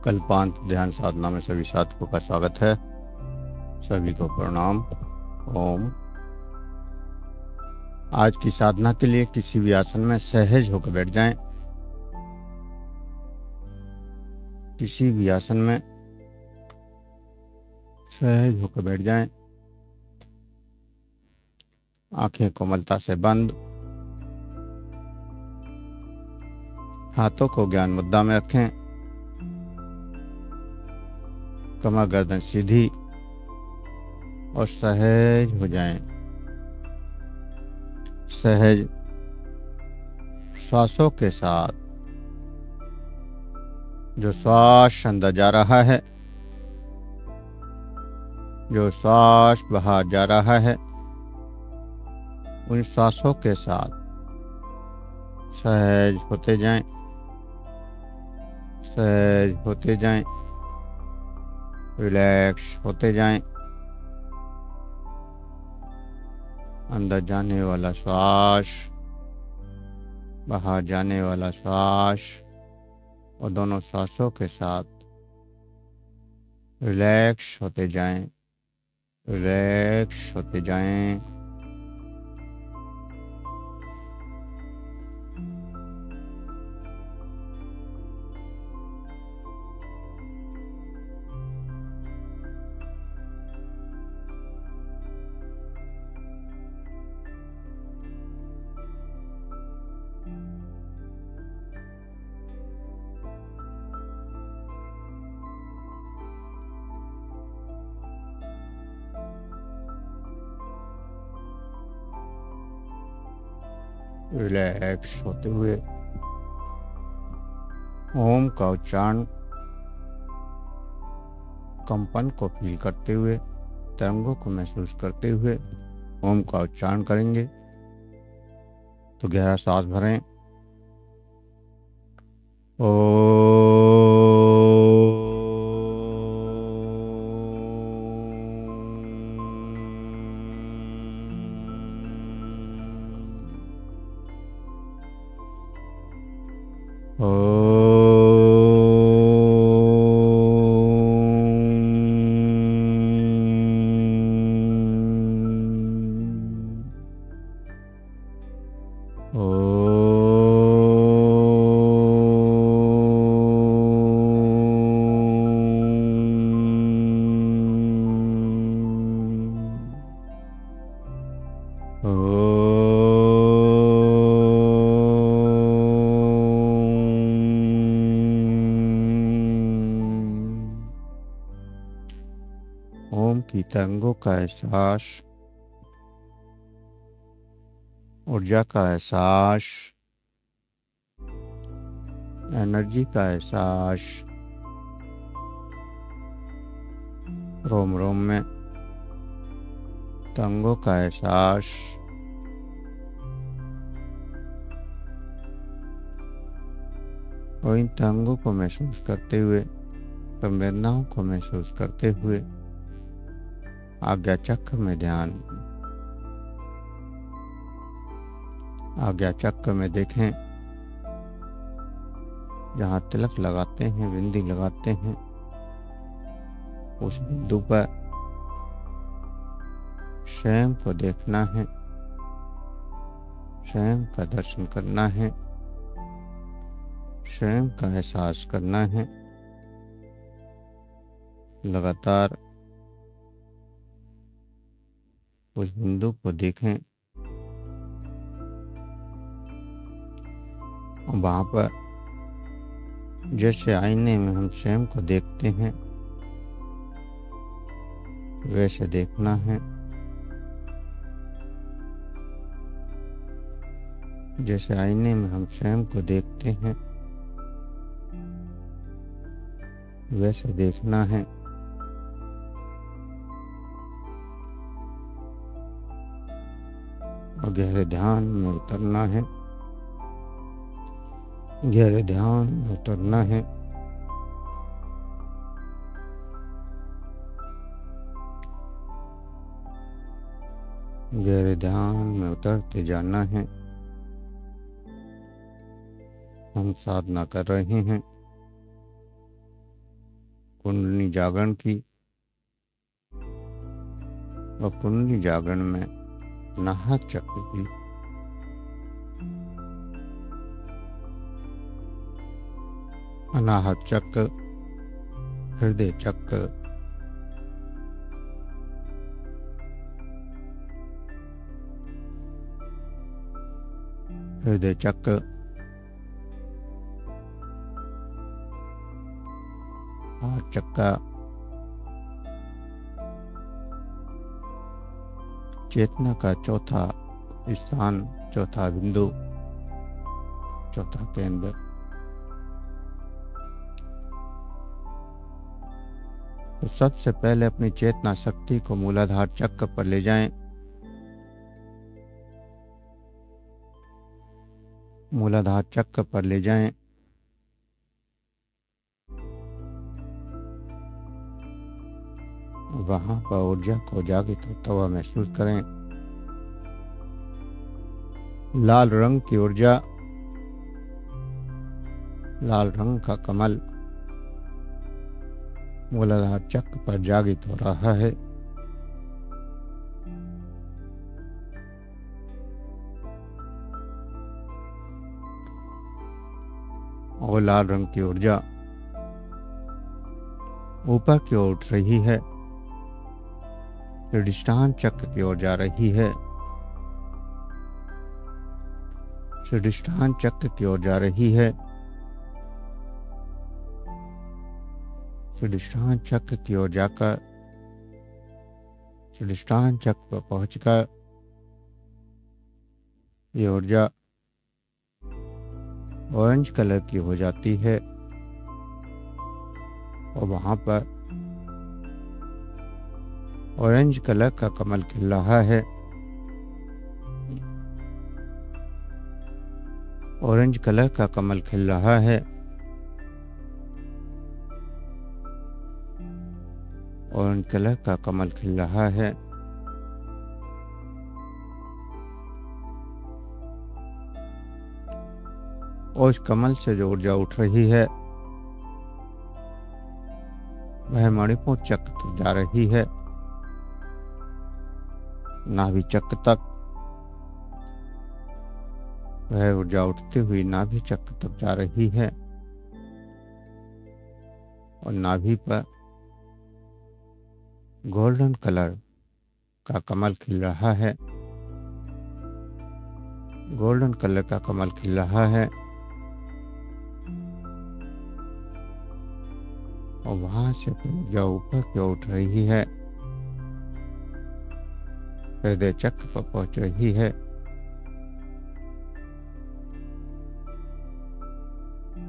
कल्पांत ध्यान साधना में सभी साधकों का स्वागत है। सभी को प्रणाम। ओम। आज की साधना के लिए किसी भी आसन में सहज होकर बैठ जाएं। किसी भी आसन में सहज होकर बैठ जाएं। आंखें कोमलता से बंद। हाथों को ज्ञान मुद्रा में रखें। कमर गर्दन सीधी और सहज हो जाएं। सहज श्वासों के साथ जो श्वास अंदर जा रहा है, जो श्वास बाहर जा रहा है, उन श्वासों के साथ सहज होते जाएं। सहज होते जाएं। रिलैक्स होते जाएं। अंदर जाने वाला श्वास, बाहर जाने वाला श्वास और दोनों श्वासों के साथ रिलैक्स होते जाएं। रिलैक्स होते जाएं। रिलैक्स होते हुए ओम का उच्चारण कंपन को फील करते हुए, तरंगों को महसूस करते हुए ओम का उच्चारण करेंगे। तो गहरा सांस भरें। ओम की तरंगों का एहसास, ऊर्जा का एहसास, एनर्जी का एहसास रोम रोम में, तरंगों का एहसास, और इन तरंगों को महसूस करते हुए, संवेदनाओं को महसूस करते हुए आज्ञा चक्र में ध्यान। आज्ञा चक्र में देखें, जहाँ तिलक लगाते हैं, बिंदी लगाते हैं, उस बिंदु पर स्वयं को देखना है, स्वयं का दर्शन करना है, स्वयं का एहसास करना है। लगातार उस बिंदु को देखें और वहां पर जैसे आईने में हम स्वयं को देखते हैं वैसे देखना है। जैसे आईने में हम स्वयं को देखते हैं वैसे देखना है। और गहरे ध्यान में उतरना है। गहरे ध्यान में उतरना है। गहरे ध्यान में उतरते जाना है। हम साधना कर रहे हैं। कुंडली जागरण की, और कुंडली जागरण में नाहक चक्र की, अनाहत चक्र, हृदय चक्र, हृदय चक्र, हार्ट चक्र, चेतना का चौथा स्थान, चौथा बिंदु, चौथा केंद्र। तो सबसे पहले अपनी चेतना शक्ति को मूलाधार चक्र पर ले जाएं। मूलाधार चक्र पर ले जाएं। वहां पर ऊर्जा को जागृत होता हुआ महसूस करें। लाल रंग की ऊर्जा, लाल रंग का कमल मूलाधार चक्र पर जागृत हो रहा है। और लाल रंग की ऊर्जा ऊपर की ओर उठ रही है, अधिष्ठान चक्र की ओर जा रही है, अधिष्ठान चक्र की ओर जा रही है, अधिष्ठान चक्र की ओर जाकर अधिष्ठान चक्र पर पहुंचकर ये ऊर्जा ऑरेंज कलर की हो जाती है, और वहां पर ऑरेंज कलर का कमल खिल रहा है। ऑरेंज कलर का कमल खिल रहा है। ऑरेंज कलर का कमल खिल रहा है। और इस कमल से जो ऊर्जा उठ रही है वह मणिपुर चक्र तक जा रही है, नाभि चक्र तक। वह ऊर्जा उठती हुई नाभि चक्र तक जा रही है, और नाभि पर गोल्डन कलर का कमल खिल रहा है। गोल्डन कलर का कमल खिल रहा है, और वहां से ऊर्जा ऊपर की ओर उठ रही है, हृदय चक्र पर पहुंच रही है।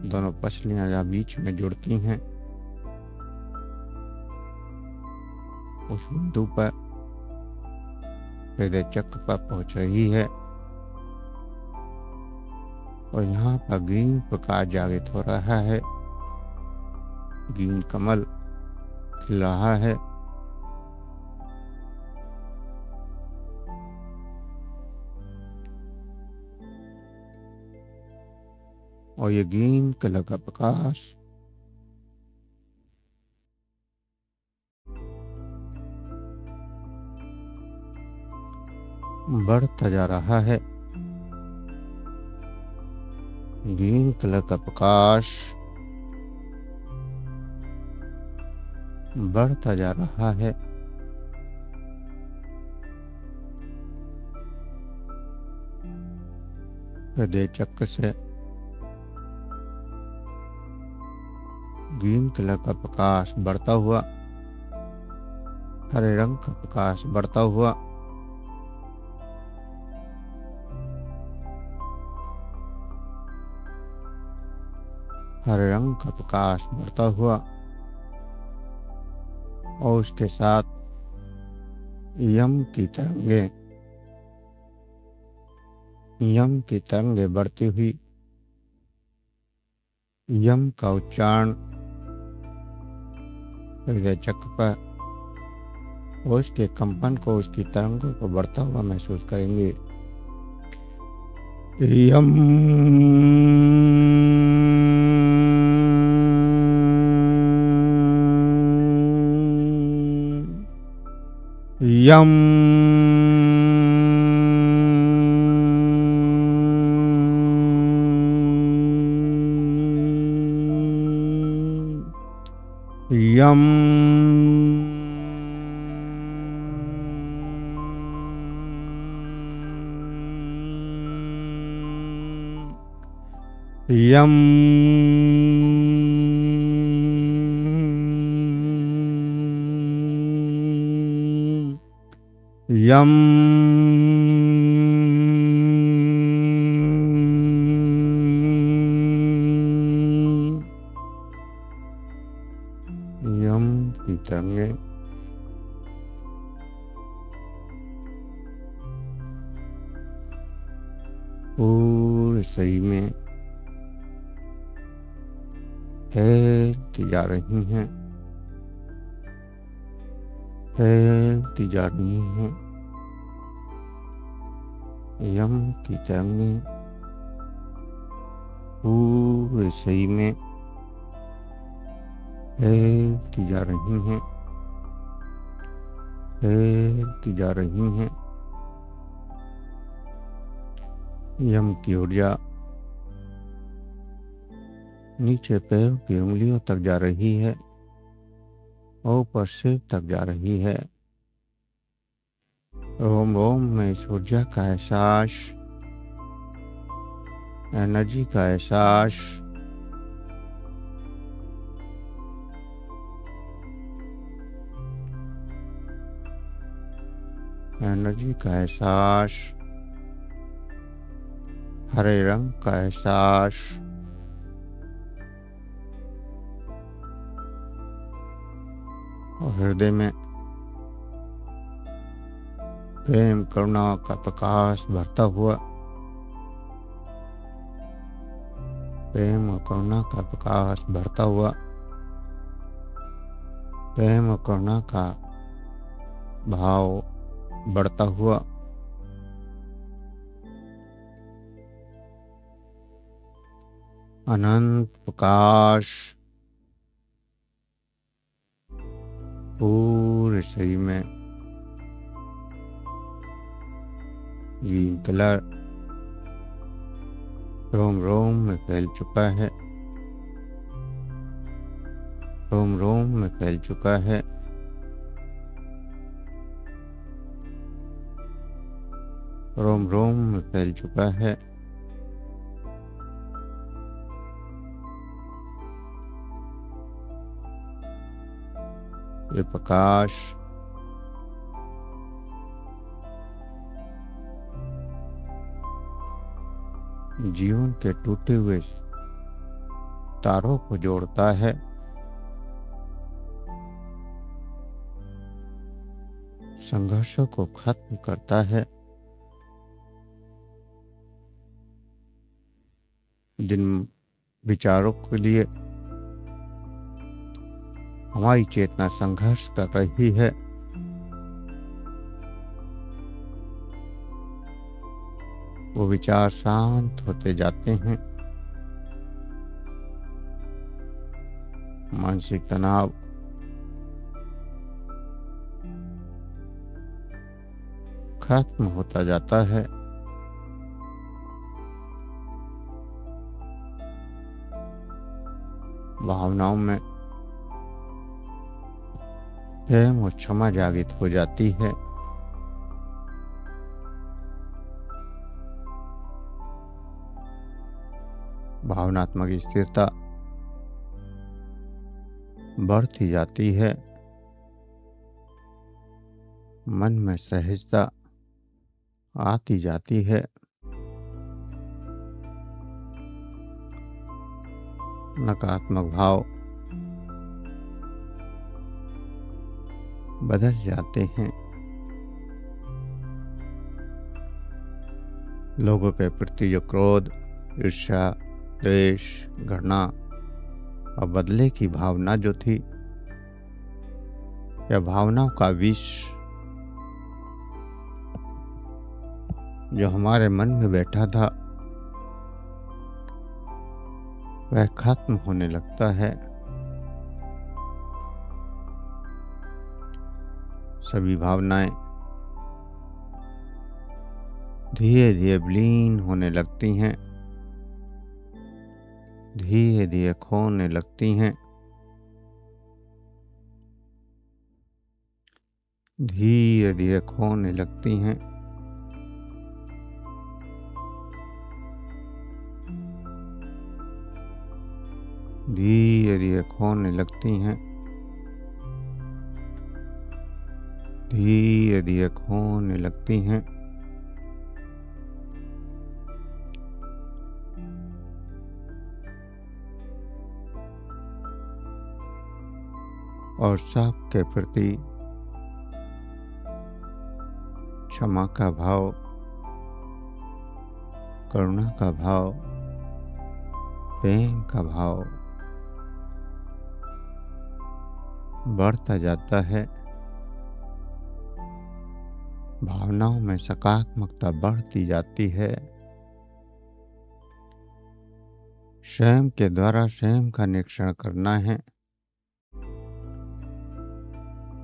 दोनों पसलियां जहाँ बीच में जुड़ती हैं, उस बिंदु पर हृदय चक्र पर पहुंच रही है, और यहाँ पर ग्रीन प्रकाश जागृत हो रहा है। ग्रीन कमल खिल रहा है। और ये ग्रीन कलर का प्रकाश बढ़ता जा रहा है। ग्रीन कलर का प्रकाश बढ़ता जा रहा है। हृदय चक्र से ग्रीन कलर का प्रकाश बढ़ता हुआ, हरे रंग का प्रकाश बढ़ता हुआ हरे रंग का प्रकाश बढ़ता हुआ, और उसके साथ यम की तरंगे बढ़ती हुई, यम का उच्चारण हृदय चक्र पर, और उसके कंपन को, उसकी तरंगों को बढ़ता हुआ महसूस करेंगे। यम यम यम यम यम यम की तरंगें पूरे शरीर में फैलती जा रही हैं, फैलती जा रही हैं। यम की तरंगें पूरे शरीर में फैलती जा रही हैं, फैलती जा रही हैं। यम की ऊर्जा नीचे पैरों की उंगलियों तक जा रही है और ऊपर सिर तक जा रही है। ओम ओम में इस ऊर्जा का एहसास, एनर्जी का एहसास एनर्जी का एहसास, हरे रंग का एहसास, और हृदय में प्रेम करुणा का प्रकाश भरता हुआ, प्रेम और करुणा का प्रकाश भरता हुआ, प्रेम और करुणा का भाव बढ़ता हुआ, अनंत प्रकाश पूरे शरीर में ग्रीन कलर रोम रोम में फैल चुका है, रोम रोम में फैल चुका है। रोम रोम में फैल चुका है। ये प्रकाश जीवन के टूटे हुए तारों को जोड़ता है, संघर्षों को खत्म करता है। जिन विचारों के लिए हमारी चेतना संघर्ष कर रही है, वो विचार शांत होते जाते हैं। मानसिक तनाव खत्म होता जाता है। भावनाओं में प्रेम और क्षमा जागृत हो जाती है। भावनात्मक स्थिरता बढ़ती जाती है। मन में सहजता आती जाती है। नकारात्मक भाव बदल जाते हैं। लोगों के प्रति जो क्रोध, ईर्ष्या, द्वेष, घृणा और बदले की भावना जो थी, या भावनाओं का विष जो हमारे मन में बैठा था, वह खत्म होने लगता है। सभी भावनाएं धीरे धीरे विलीन होने लगती हैं, धीरे धीरे खोने लगती हैं, धीरे धीरे खोने लगती हैं। धीरे धीरे खोने लगती हैं, धीरे धीरे खोने लगती हैं। और सबके प्रति क्षमा का भाव, करुणा का भाव, प्रेम का भाव बढ़ता जाता है। भावनाओं में सकारात्मकता बढ़ती जाती है। स्वयं के द्वारा स्वयं का निरीक्षण करना है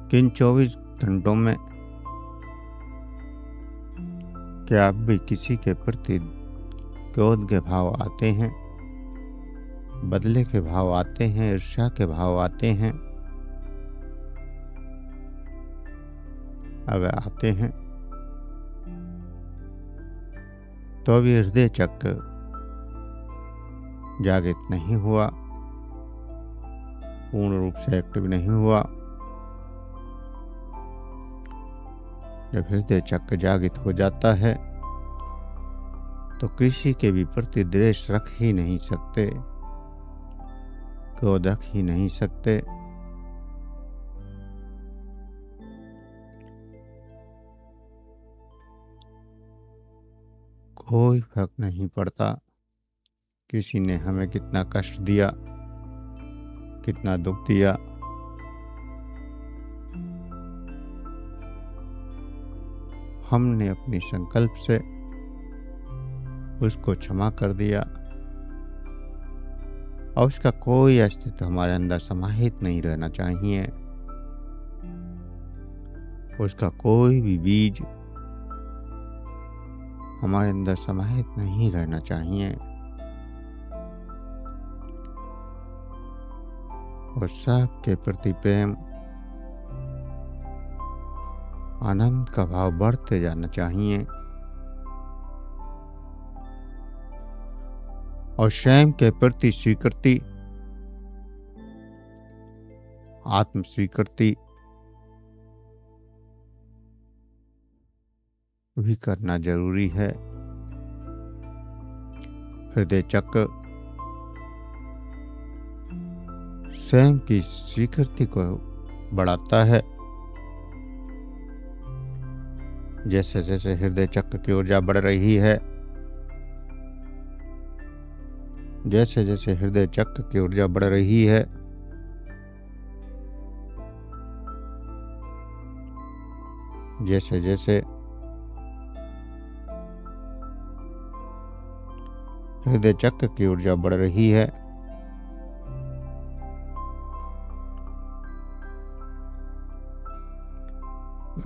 कि इन 24 घंटों में क्या अब भी किसी के प्रति क्रोध के भाव आते हैं, बदले के भाव आते हैं, ईर्ष्या के भाव आते हैं? अगर आते हैं तो अभी हृदय चक्र जागृत नहीं हुआ, पूर्ण रूप से एक्टिव नहीं हुआ। जब हृदय चक्र जागृत हो जाता है तो किसी के भी प्रति द्वेष रख ही नहीं सकते, क्रोध रख ही नहीं सकते। कोई फर्क नहीं पड़ता किसी ने हमें कितना कष्ट दिया, कितना दुख दिया। हमने अपनी संकल्प से उसको क्षमा कर दिया और उसका कोई अस्तित्व हमारे अंदर समाहित नहीं रहना चाहिए। उसका कोई भी बीज हमारे अंदर समाहित नहीं रहना चाहिए। और सबके प्रति प्रेम, आनंद का भाव बढ़ते जाना चाहिए। और स्वयं के प्रति स्वीकृति, आत्म स्वीकृति भी करना जरूरी है। हृदय चक्र स्वयं की स्वीकृति को बढ़ाता है। जैसे जैसे हृदय चक्र की ऊर्जा बढ़ रही है, जैसे जैसे हृदय चक्र की ऊर्जा बढ़ रही है, जैसे जैसे हृदय चक्र की ऊर्जा बढ़ रही है,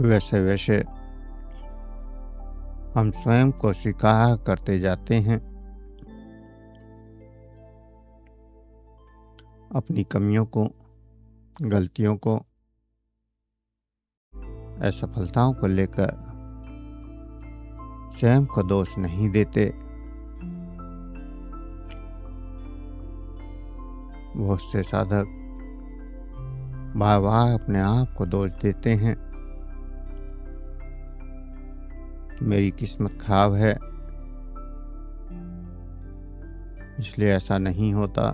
वैसे वैसे हम स्वयं को स्वीकार करते जाते हैं, अपनी कमियों को, गलतियों को, असफलताओं को लेकर स्वयं को दोष नहीं देते। बहुत से साधक बार बार अपने आप को दोष देते हैं कि मेरी किस्मत खराब है, इसलिए ऐसा नहीं होता,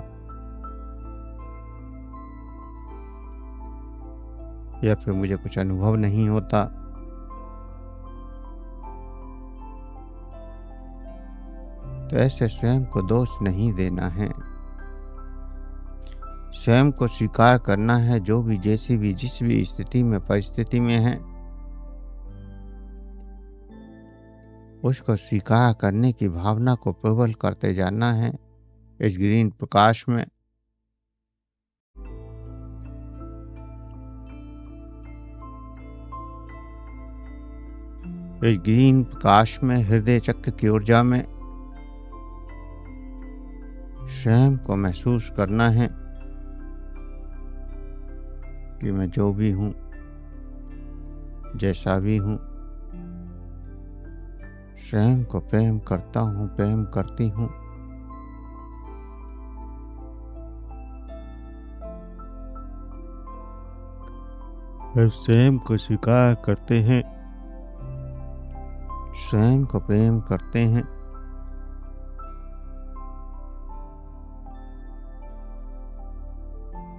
या फिर मुझे कुछ अनुभव नहीं होता। तो ऐसे स्वयं को दोष नहीं देना है। स्वयं को स्वीकार करना है, जो भी जैसी भी जिस भी स्थिति में, परिस्थिति में है, उसको स्वीकार करने की भावना को प्रबल करते जाना है इस ग्रीन प्रकाश में। इस ग्रीन प्रकाश में, हृदय चक्र की ऊर्जा में स्वयं को महसूस करना है कि मैं जो भी हूँ, जैसा भी हूँ, स्वयं को प्रेम करता हूँ, प्रेम करती हूँ। हम स्वयं को स्वीकार करते हैं, स्वयं को प्रेम करते हैं।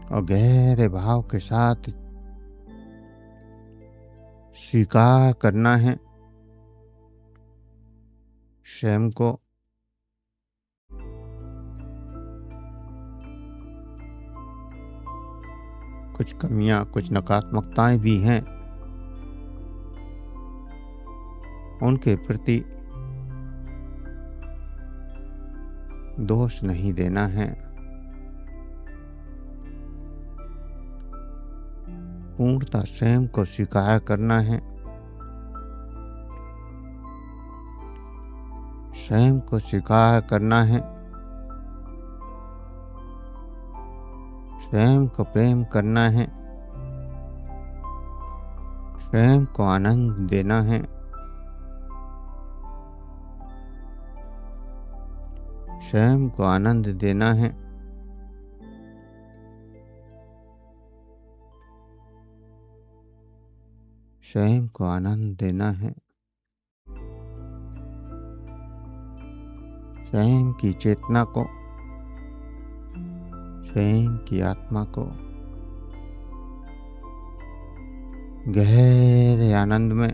और गहरे भाव के साथ स्वीकार करना है स्वयं को। कुछ कमियां, कुछ नकारात्मकताएं भी हैं, उनके प्रति दोष नहीं देना है। पूर्णतः स्वयं को स्वीकार करना है, स्वयं को स्वीकार करना है, स्वयं को प्रेम करना है, स्वयं को आनंद देना है, स्वयं को आनंद देना है। स्वयं को आनंद देना है। स्वयं की चेतना को, स्वयं की आत्मा को गहरे आनंद में,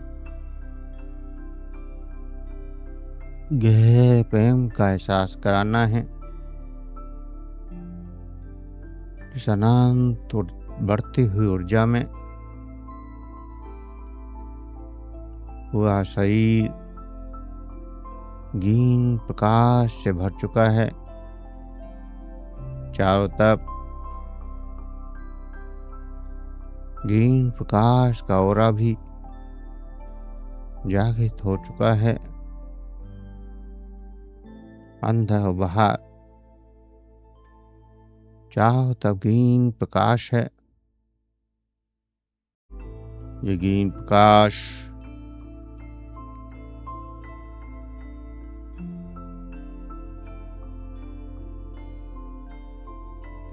गहरे प्रेम का एहसास कराना है। इस अनंत बढ़ती हुई ऊर्जा में पूरा शरीर ग्रीन प्रकाश से भर चुका है। चारों तरफ ग्रीन प्रकाश का ऑरा भी जागृत हो चुका है। अंदर बाहर चारों तरफ ग्रीन प्रकाश है। ये ग्रीन प्रकाश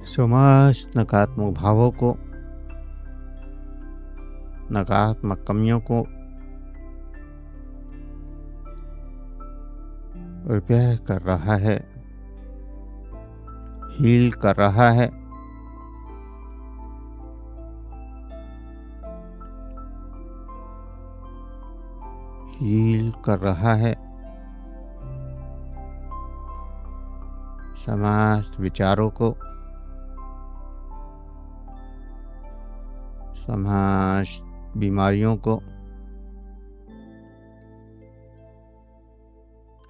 समस्त नकारात्मक भावों को, नकारात्मक कमियों को रिपेयर कर रहा है, हील कर रहा है। हील कर रहा है। समस्त विचारों को, समस्त बीमारियों को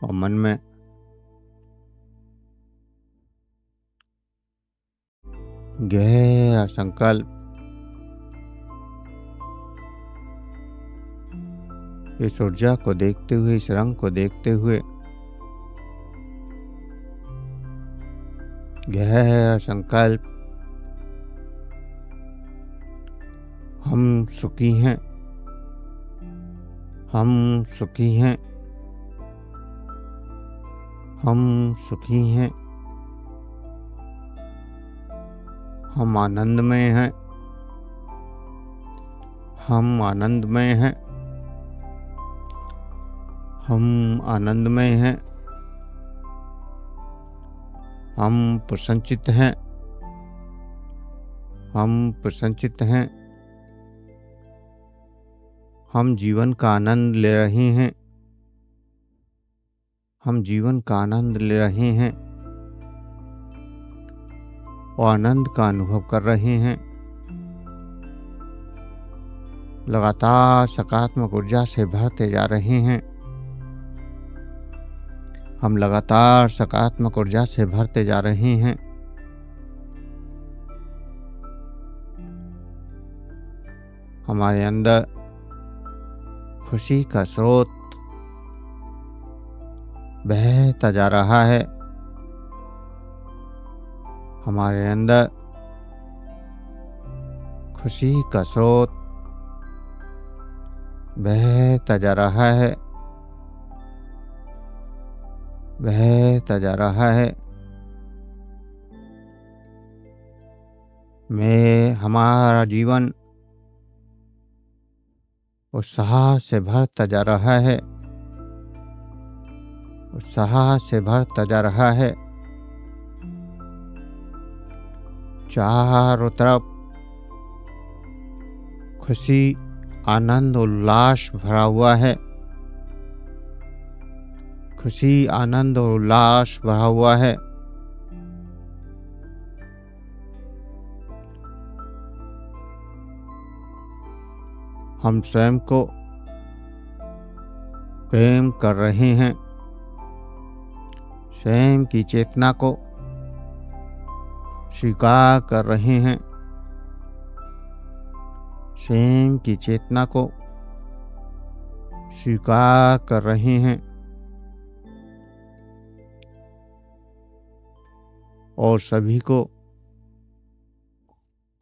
और मन में गहरा संकल्प, इस ऊर्जा को देखते हुए, इस रंग को देखते हुए गहरा संकल्प, हम सुखी हैं, हम सुखी हैं, हम सुखी हैं, हम आनंदमय हैं, हम आनंदमय हैं, हम आनंदमय हैं, हम प्रसन्नचित्त हैं, हम प्रसन्नचित्त हैं, हम जीवन का आनंद ले रहे हैं, हम जीवन का आनंद ले रहे हैं और आनंद का अनुभव कर रहे हैं। लगातार सकारात्मक ऊर्जा से भरते जा रहे हैं। हम लगातार सकारात्मक ऊर्जा से भरते जा रहे हैं। हमारे अंदर खुशी का स्रोत बहता जा रहा है। हमारे अंदर खुशी का स्रोत बहता जा रहा है, बहता जा रहा है। हमारा जीवन उत्साह से भरता जा रहा है, उत्साह से भरता जा रहा है। चारों तरफ खुशी, आनंद, उल्लास भरा हुआ है। खुशी, आनंद और उल्लास भरा हुआ है। हम स्वयं को प्रेम कर रहे हैं, स्वयं की चेतना को स्वीकार कर रहे हैं, स्वयं की चेतना को स्वीकार कर रहे हैं। और सभी को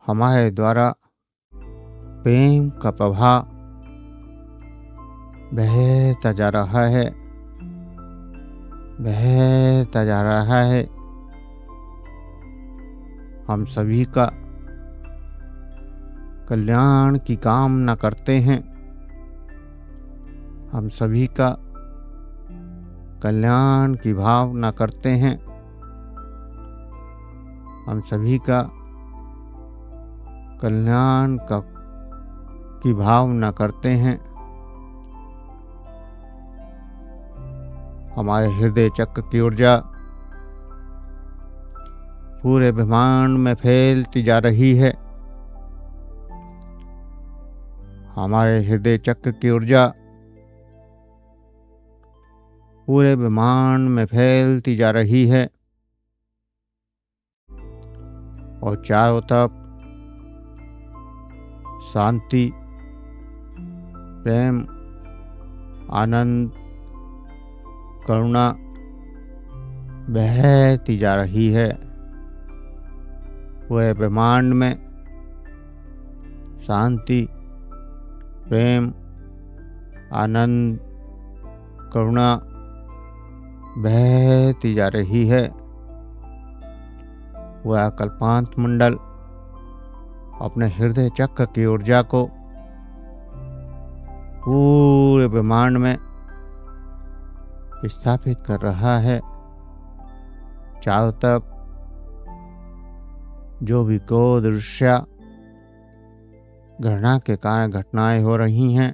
हमारे द्वारा प्रेम का प्रभाव बहता जा रहा है, बहता जा रहा है। हम सभी का कल्याण की कामना करते हैं, हम सभी का कल्याण की भावना करते हैं, हम सभी का कल्याण की भावना करते हैं। हमारे हृदय चक्र की ऊर्जा पूरे ब्रह्मांड में फैलती जा रही है। हमारे हृदय चक्र की ऊर्जा पूरे ब्रह्मांड में फैलती जा रही है और चारों तरफ शांति, प्रेम, आनंद, करुणा बहती जा रही है। पूरे ब्रह्मांड में शांति, प्रेम, आनंद, करुणा बहती जा रही है। वह कल्पांत मंडल अपने हृदय चक्र की ऊर्जा को पूरे ब्रह्मांड में स्थापित कर रहा है। चारों तरफ जो भी क्रोध, ईर्ष्या, घृणा के कारण घटनाएं हो रही हैं,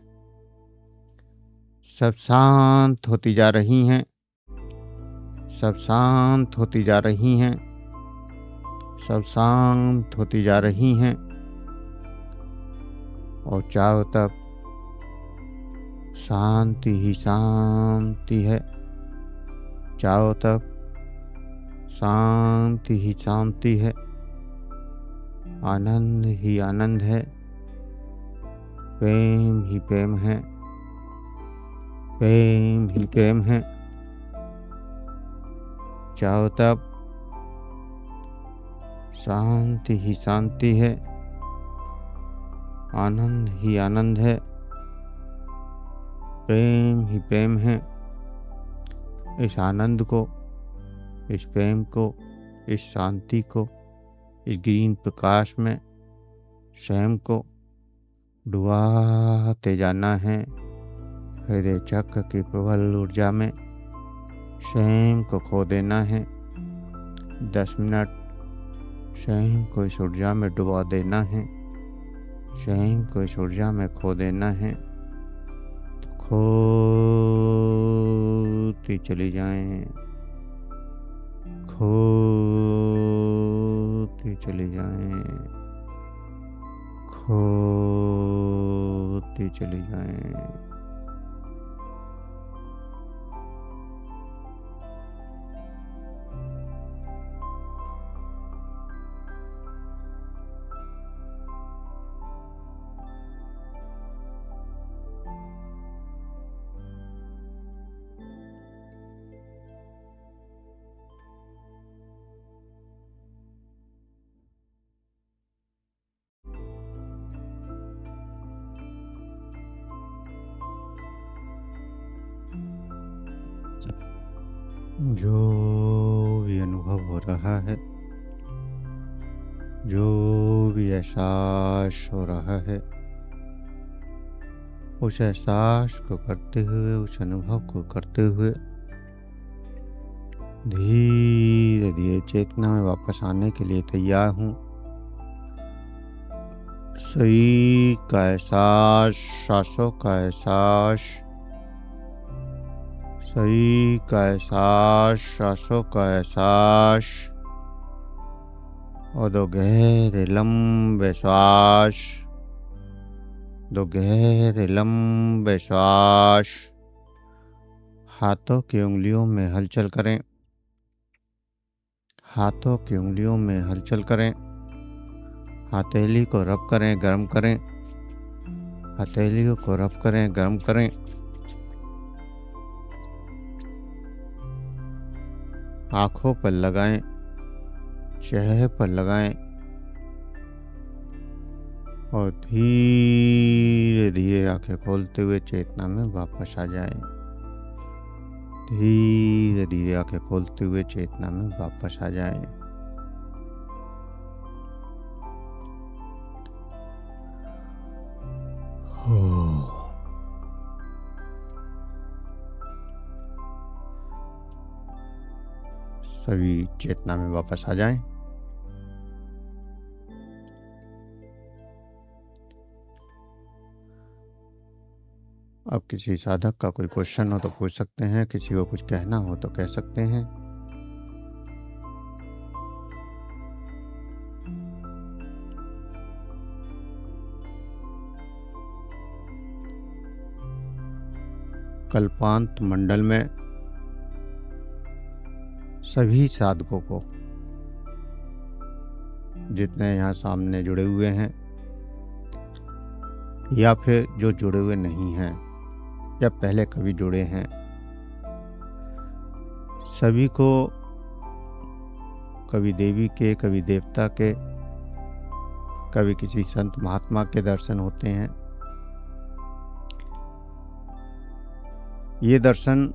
सब शांत होती जा रही हैं, सब शांत होती जा रही हैं, सब शांत होती जा रही हैं। और चारों तरफ शांति ही शांति है, चारों तरफ शांति ही शांति है, आनंद ही आनंद है, प्रेम ही प्रेम है, प्रेम ही प्रेम है। चारों तरफ शांति ही शांति है, आनंद ही आनंद है, प्रेम ही प्रेम है। इस आनंद को, इस प्रेम को, इस शांति को, इस ग्रीन प्रकाश में स्वयं को डुबाते जाना है। हृदय चक्र की प्रबल ऊर्जा में स्वयं को खो देना है। 10 मिनट स्वयं को इस ऊर्जा में डुबा देना है, स्वयं को इस ऊर्जा में खो देना है। तो खोती चली जाएं, खोती चली जाएं, खोती चली जाएं। जो भी अनुभव हो रहा है, जो भी एहसास हो रहा है, उस एहसास को करते हुए, उस अनुभव को करते हुए धीरे धीरे चेतना में वापस आने के लिए तैयार हूँ। शरीर का एहसास, सांसों का एहसास, शरीर का एहसास, सांसों का एहसास और दो गहरे लंबे श्वास, दो गहरे लंबे श्वास। हाथों की उंगलियों में हलचल करें, हाथों की उंगलियों में हलचल करें। हथेली को रब करें, गर्म करें, हथेली को रब करें, गर्म करें। आंखों पर लगाएं, चेहरे पर लगाएं और धीरे धीरे आंखें खोलते हुए चेतना में वापस आ जाएं। धीरे धीरे आंखें खोलते हुए चेतना में वापस आ जाएं। सभी चेतना में वापस आ जाएं। अब किसी साधक का कोई क्वेश्चन हो तो पूछ सकते हैं, किसी को कुछ कहना हो तो कह सकते हैं। कल्पांत मंडल में सभी साधकों को, जितने यहाँ सामने जुड़े हुए हैं या फिर जो जुड़े हुए नहीं हैं या पहले कभी जुड़े हैं, सभी को कभी देवी के, कभी देवता के, कभी किसी संत महात्मा के दर्शन होते हैं। ये दर्शन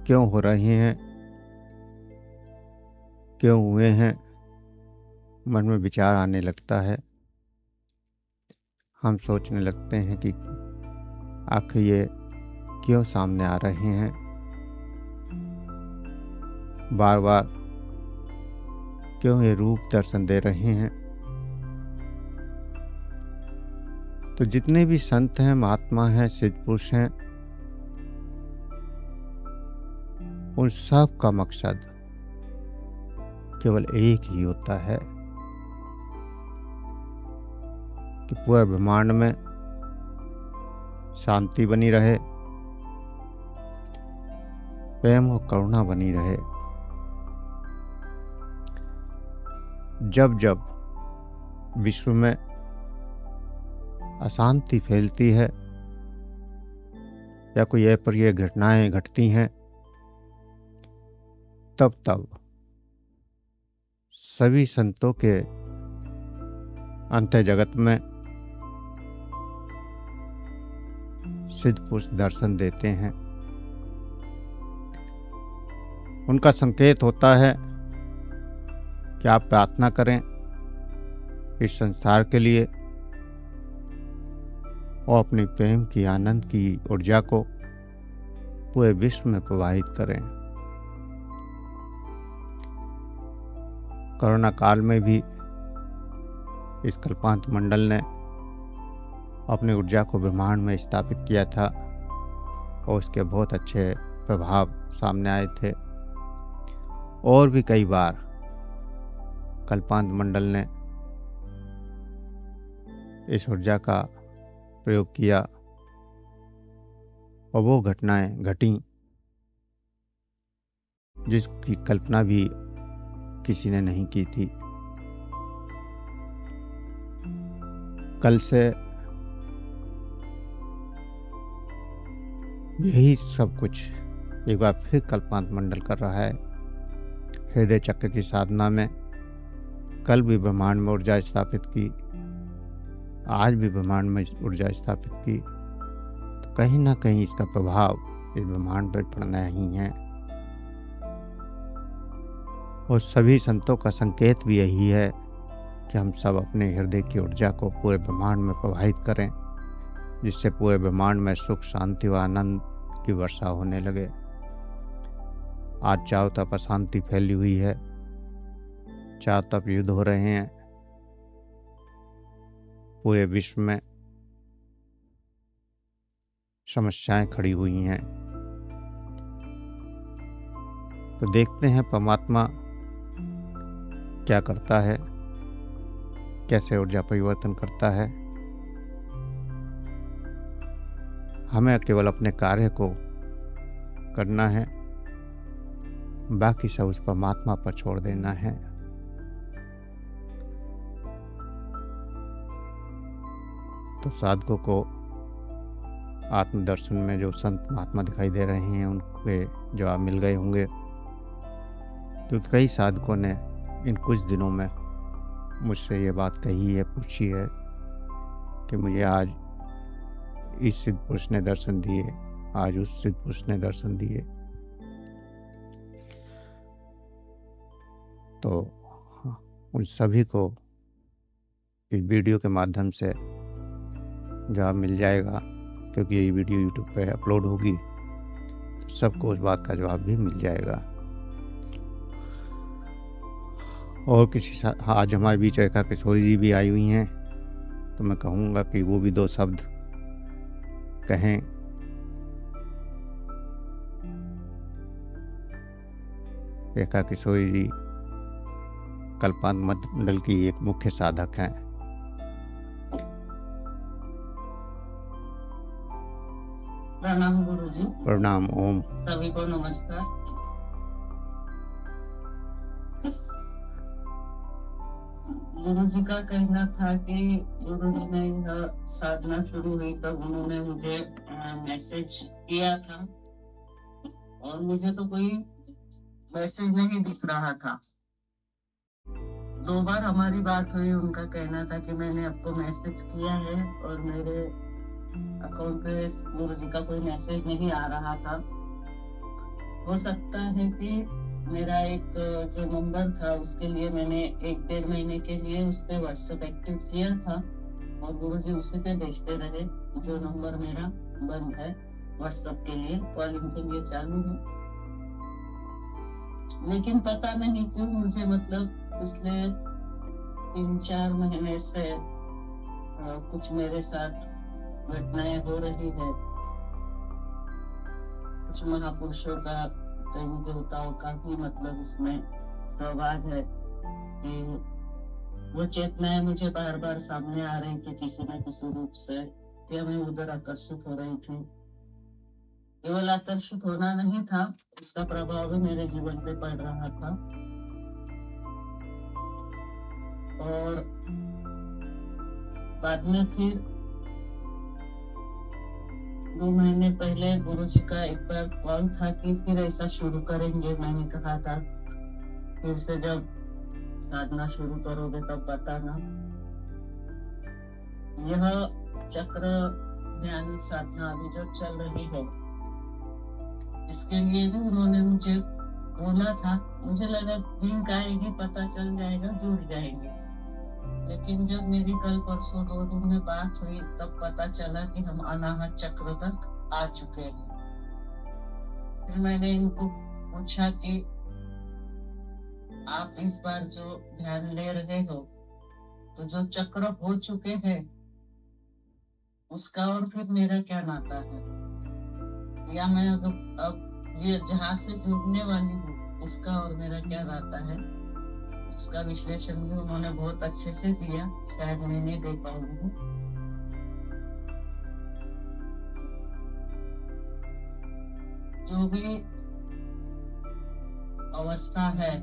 क्यों हो रहे हैं, क्यों हुए हैं, मन में विचार आने लगता है। हम सोचने लगते हैं कि आखिर ये क्यों सामने आ रहे हैं, बार बार क्यों ये रूप दर्शन दे रहे हैं। तो जितने भी संत हैं, महात्मा हैं, सिद्ध पुरुष हैं, उन सब का मकसद केवल एक ही होता है कि पूरे ब्रह्मांड में शांति बनी रहे, प्रेम और करुणा बनी रहे। जब जब विश्व में अशांति फैलती है या कोई अप्रिय घटनाएं घटती हैं, तब तब सभी संतों के अंत जगत में सिद्ध पुरुष दर्शन देते हैं। उनका संकेत होता है कि आप प्रार्थना करें इस संसार के लिए और अपनी प्रेम की, आनंद की ऊर्जा को पूरे विश्व में प्रवाहित करें। कोरोना काल में भी इस कल्पांत मंडल ने अपनी ऊर्जा को ब्रह्मांड में स्थापित किया था और उसके बहुत अच्छे प्रभाव सामने आए थे। और भी कई बार कल्पांत मंडल ने इस ऊर्जा का प्रयोग किया और वो घटनाएं घटी जिसकी कल्पना भी किसी ने नहीं की थी। कल से यही सब कुछ एक बार फिर कल्पांत मंडल कर रहा है। हृदय चक्र की साधना में कल भी ब्रह्मांड में ऊर्जा स्थापित की, आज भी ब्रह्मांड में ऊर्जा स्थापित की। तो कहीं ना कहीं इसका प्रभाव इस ब्रह्मांड पर पड़ना ही है। और सभी संतों का संकेत भी यही है कि हम सब अपने हृदय की ऊर्जा को पूरे ब्रह्मांड में प्रवाहित करें, जिससे पूरे ब्रह्मांड में सुख, शांति व आनंद की वर्षा होने लगे। आज चारों तरफ अशांति फैली हुई है, चारों तरफ युद्ध हो रहे हैं, पूरे विश्व में समस्याएं खड़ी हुई हैं। तो देखते हैं परमात्मा क्या करता है, कैसे ऊर्जा परिवर्तन करता है। हमें केवल अपने कार्य को करना है, बाकी सब उस परमात्मा पर छोड़ देना है। तो साधकों को आत्मदर्शन में जो संत महात्मा दिखाई दे रहे हैं, उनके जवाब मिल गए होंगे, क्योंकि कई साधकों ने इन कुछ दिनों में मुझसे ये बात कही है, पूछी है कि मुझे आज इस सिद्ध पुरुष ने दर्शन दिए, आज उस सिद्ध पुरुष ने दर्शन दिए। तो उन सभी को इस वीडियो के माध्यम से जवाब मिल जाएगा, क्योंकि ये वीडियो यूट्यूब पे अपलोड होगी, तो सबको उस बात का जवाब भी मिल जाएगा। और आज हमारे बीच रेखा किशोरी जी भी आई हुई हैं, तो मैं कहूँगा कि वो भी दो शब्द कहें। रेखा किशोरी जी कल्पांत मंडल की एक मुख्य साधक हैं। प्रणाम गुरुजी। प्रणाम। ओम। सभी को नमस्कार। गुरुजी का कहना था कि गुरुजी ने यह साधना शुरू हुई तब उन्होंने मुझे मैसेज किया था, और मुझे तो कोई मैसेज नहीं दिख रहा था। 2 बार हमारी बात हुई, उनका कहना था कि मैंने आपको मैसेज किया है, और मेरे अकाउंट पे गुरुजी का कोई मैसेज नहीं आ रहा था। हो सकता है कि मेरा एक जो नंबर था उसके लिए मैंने 1-1.5 महीने के लिए उस पे व्हाट्सएप एक्टिव किया था, और गुरुजी उसी पे भेजते रहे। जो नंबर मेरा बंद है व्हाट्सएप के लिए, कॉलिंग के लिए चालू है। लेकिन पता नहीं क्यों मुझे मतलब पिछले 3-4 महीने से कुछ मेरे साथ घटनाएं हो रही है। कुछ महापुरुषों का, देवी देवताओं का भी मतलब इसमें सहभाग है कि वो चेतनाएं मुझे बार बार सामने आ रही थी किसी न किसी रूप से, कि मैं उधर आकर्षित हो रही थी। केवल आकर्षित होना नहीं था, उसका प्रभाव भी मेरे जीवन पे पड़ रहा था। और बाद में फिर 2 महीने पहले गुरुजी का एक बार कॉल था कि फिर ऐसा शुरू करेंगे। मैंने कहा था फिर से जब साधना शुरू करोगे तब बताना। यह चक्र ध्यान साधना अभी जो चल रही है, इसके लिए भी उन्होंने मुझे बोला था। मुझे लगा लिंक आएगी, पता चल जाएगा, जुड़ जाएंगे। लेकिन जब मेरी कल परसों 2 दिन में बात हुई, तब पता चला कि हम अनाहत चक्र तक आ चुके हैं। फिर मैंने इनको पूछा कि आप इस बार जो ध्यान ले रहे हो, तो जो चक्र हो चुके हैं उसका और फिर मेरा क्या नाता है, या मैं अब ये जहाँ से जुड़ने वाली हूँ इसका और मेरा क्या नाता है। उसका विश्लेषण भी उन्होंने बहुत अच्छे से दिया, शायद मैं नहीं दे पाऊंगी। जो भी अवस्था है,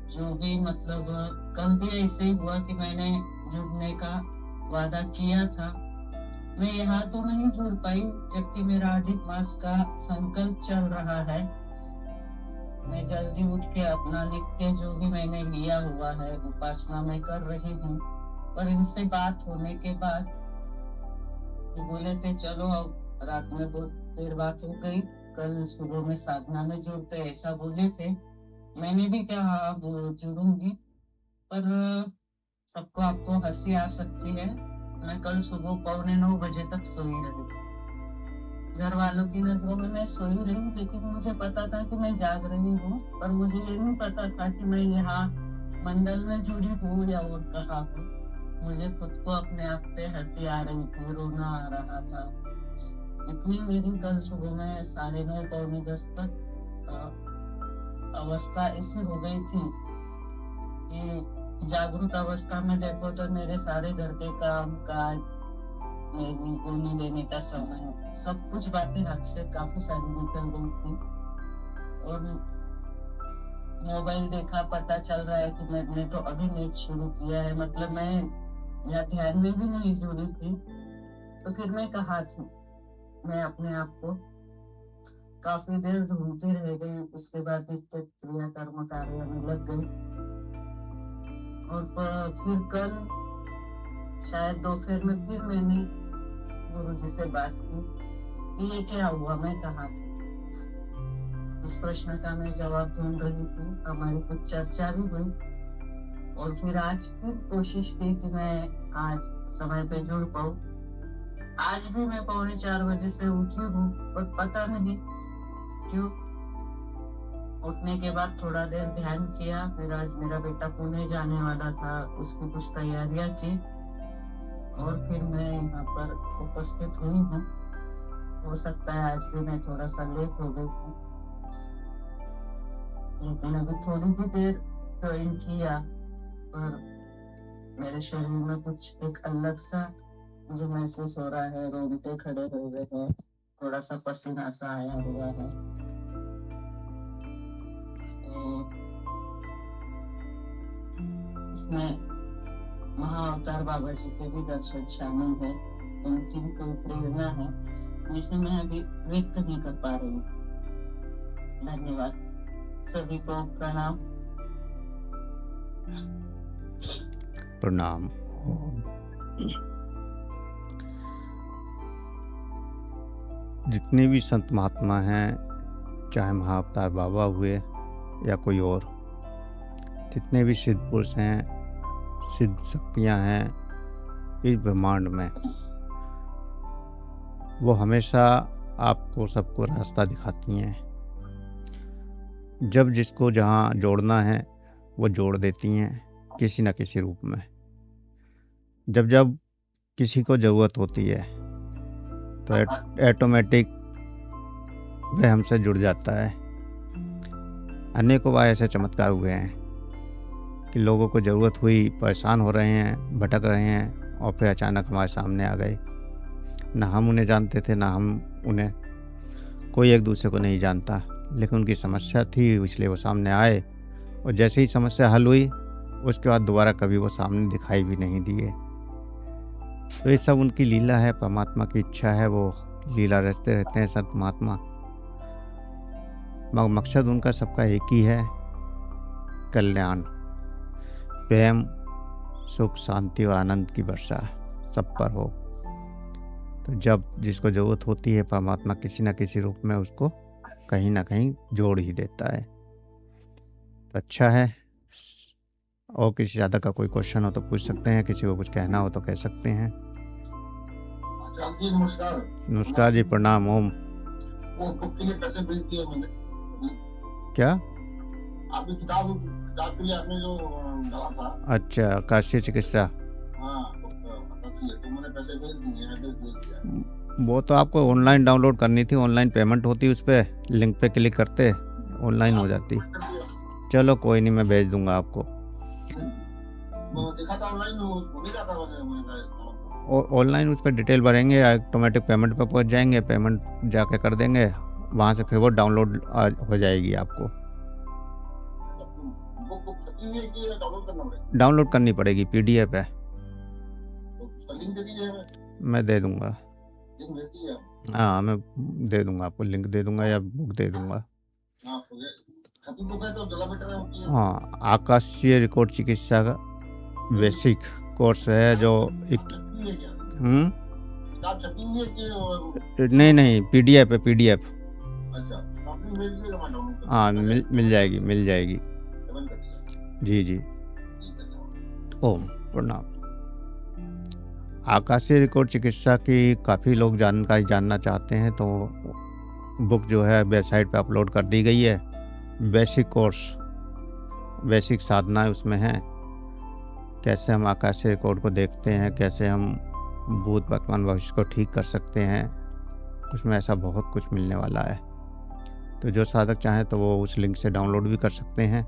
जो भी मतलब कल भी ऐसे ही हुआ कि मैंने जुड़ने का वादा किया था। मैं यहाँ तो नहीं जुड़ पाई, जबकि मेरा अधिक मास का संकल्प चल रहा है। मैं जल्दी उठ के अपना नित्य जो भी मैंने लिया हुआ है उपासना में कर रही हूँ। पर इनसे बात होने के बाद बोले थे चलो अब रात में बहुत देर बात हो गई। कल सुबह में साधना में जुड़ते ऐसा बोले थे। मैंने भी कहा वो जुड़ूंगी, पर सबको आपको हंसी आ सकती है। मैं कल सुबह 8:45 तक सोई रही। घर वालों की नजरों में मैं सोई रही, लेकिन मुझे पता था कि मैं जाग रही हूँ। पर मुझे ये नहीं पता था कि मैं यहाँ मंडल में जुड़ी हूँ या और कहाँ हूँ। मुझे खुद को अपने आप पे हंसी आ रही थी, रोना आ रहा था। इतनी मेरी कल सुबह में 9:30 9:45 तक अवस्था ऐसी हो गई थी कि जागरूक अवस्था में देखो तो मेरे सारे घर के काम काज, मेरी गोली लेने का समय, सब कुछ बातें हाथ से काफी सारी निकल गई थी। और मोबाइल देखा, पता चल रहा है कि मैंने तो अभी नेट शुरू किया है, मतलब मैं या ध्यान में भी नहीं जुड़ी थी। तो फिर मैं कहाँ थी? मैं अपने आप को काफी देर ढूंढती रह गई। उसके बाद नित्य क्रिया कर्म कार्य में लग गई। और फिर कल शायद दोपहर में फिर मैंने गुरु जी से बात की कि ये क्या हुआ, मैं कहाँ थी। इस प्रश्न का मैं जवाब ढूंढ रही थी। हमारी कुछ चर्चा भी हुई और फिर आज फिर कोशिश की कि मैं आज समय पे जुड़ पाऊं। आज भी मैं 3:45 बजे से उठी हूँ, पर पता नहीं क्यों। उठने के बाद थोड़ा देर ध्यान किया। फिर आज मेरा बेटा पुणे जाने वाला था, उसकी कुछ तैयारियां की और फिर मैं यहाँ पर उपस्थित हुई हूँ। हो सकता है आज भी मैं थोड़ा सा लेट हो गई हूँ, लेकिन अभी थोड़ी ही देर ज्वाइन किया, पर मेरे शरीर में कुछ एक अलग सा मुझे महसूस हो रहा है। रोंगटे खड़े हो गए हैं, थोड़ा सा पसीना सा आया हुआ है। इसमें महाअवतार बाबा जी के भी दर्शन शामिल है। उनकी भी कोई प्रेरणा है जिसे मैं अभी व्यक्त नहीं कर पा रही हूँ। धन्यवाद। सभी को प्रणाम। प्रणाम। जितने भी संत महात्मा हैं, चाहे महाअवतार बाबा हुए या कोई और, जितने भी सिद्ध पुरुष हैं, सिद्ध शक्तियाँ हैं इस ब्रह्मांड में, वो हमेशा आपको सबको रास्ता दिखाती हैं। जब जिसको जहाँ जोड़ना है वो जोड़ देती हैं किसी न किसी रूप में। जब जब किसी को ज़रूरत होती है तो ऑटोमेटिक वह हमसे जुड़ जाता है। अनेकों बार ऐसे चमत्कार हुए हैं कि लोगों को ज़रूरत हुई, परेशान हो रहे हैं, भटक रहे हैं और फिर अचानक हमारे सामने आ गए। ना हम उन्हें जानते थे, ना हम उन्हें, कोई एक दूसरे को नहीं जानता, लेकिन उनकी समस्या थी इसलिए वो सामने आए और जैसे ही समस्या हल हुई उसके बाद दोबारा कभी वो सामने दिखाई भी नहीं दिए। तो ये सब उनकी लीला है, परमात्मा की इच्छा है, वो लीला रचते रहते हैं संत महात्मा। मगर मकसद उनका सबका एक ही है, कल्याण, प्रेम, सुख, शांति और आनंद की वर्षा सब पर हो। तो जब जिसको ज़रूरत होती है परमात्मा किसी न किसी रूप में उसको कहीं ना कहीं जोड़ ही देता है। तो अच्छा है। और किसी ज़्यादा का कोई क्वेश्चन हो तो पूछ सकते हैं, किसी को कुछ कहना हो तो कह सकते हैं। जी नमस्कार। नमस्कार जी, प्रणाम। ओम। वो बुक के लिए पैसे भेज दिए मैंने। क्या? आपकी किताब के लिए आपने जो डाला था। अच्छा, काशी चिकित्सा। हाँ, पता चले तो मैंने पैसे भेज दिए, एड्रेस भेज दिया। वो तो आपको ऑनलाइन डाउनलोड करनी थी, ऑनलाइन पेमेंट होती, उस पर लिंक पे क्लिक करते ऑनलाइन हो जाती। चलो कोई नहीं, मैं भेज दूंगा आपको। देखा था ऑनलाइन, हो नहीं जाता ऑनलाइन उस पर डिटेल भरेंगे, ऑटोमेटिक पेमेंट पे पहुंच जाएंगे, पेमेंट जाके कर देंगे, वहाँ से फिर वो डाउनलोड हो जाएगी आपको। डाउनलोड करनी पड़ेगी, पीडीएफ है। लिंक दे दीजिए। मैं दे दूंगा। हाँ, मैं दे दूंगा आपको, लिंक दे दूंगा या बुक दे दूंगा। हाँ, आकाशीय रिकॉर्ड चिकित्सा का बेसिक कोर्स है जो किताब छपी हुई है कि नहीं नहीं, पीडीएफ है, पीडीएफ। अच्छा कॉपी भेज दीजिएगा, मैं डाउनलोड कर हाँ, मिल जाएगी, मिल जाएगी। पेमेंट कर दिया। जी जी। जी धन्यवाद। ओम प्रणाम। आकाशीय रिकॉर्ड चिकित्सा की काफ़ी लोग जानकारी जानना चाहते हैं, तो बुक जो है वेबसाइट पे अपलोड कर दी गई है। बेसिक कोर्स, बेसिक साधनाएं उसमें हैं। कैसे हम आकाशीय रिकॉर्ड को देखते हैं, कैसे हम भूत वर्तमान भविष्य को ठीक कर सकते हैं, उसमें ऐसा बहुत कुछ मिलने वाला है। तो जो साधक चाहें तो वो उस लिंक से डाउनलोड भी कर सकते हैं।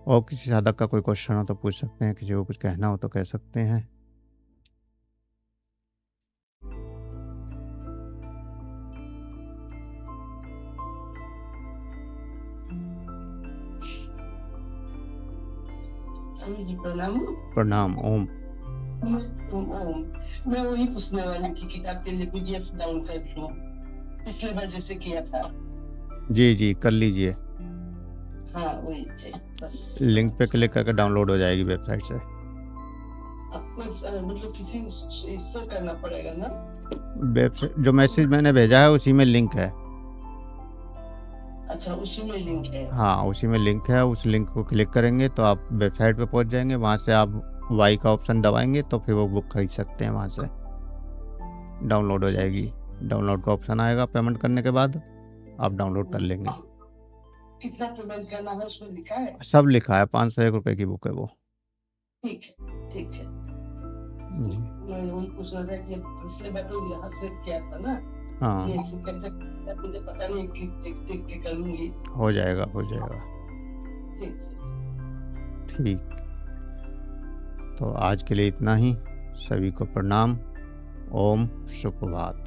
और किसी साधक का कोई क्वेश्चन हो तो पूछ सकते हैं, किसी को कुछ कहना हो तो कह सकते हैं। स्वामी जी प्रणाम। प्रणाम। ओम। ओम। मैं वही पूछने वाली थी, किताब के लिए पीडीएफ डाउन कर दूं, पिछले बार जैसे किया था। जी जी, कर लीजिए। हाँ वही थे बस। लिंक पे क्लिक करके डाउनलोड हो जाएगी वेबसाइट से। मतलब किसी इससे करना पड़ेगा ना? वेबसाइट जो मैसेज मैंने भेजा है उसी में लिंक है। अच्छा उसी में लिंक है। हाँ, उसी में लिंक है। उस लिंक को क्लिक करेंगे तो आप वेबसाइट पे पहुंच जाएंगे। वहाँ से आप वाई का ऑप्शन दबाएंगे तो फिर वो बुक खरीद सकते हैं। वहाँ से डाउनलोड हो जाएगी। डाउनलोड का ऑप्शन आएगा, पेमेंट करने के बाद आप डाउनलोड कर लेंगे। कितना पेमेंट करना है उसमें लिखा है? सब लिखा है। 501 रुपये की बुक है वो। ठीक है ठीक है। जी। मैं वही पूछ रहा था कि पिछले बार तो यहाँ से किया था ना, हाँ, ये ऐसे करते मुझे पता नहीं, क्लिक के करूंगी। हो जाएगा, हो जाएगा। ठीक है। ठीक। तो आज के लिए इतना ही। सभी को प्रणाम। ओम सुप्रभात।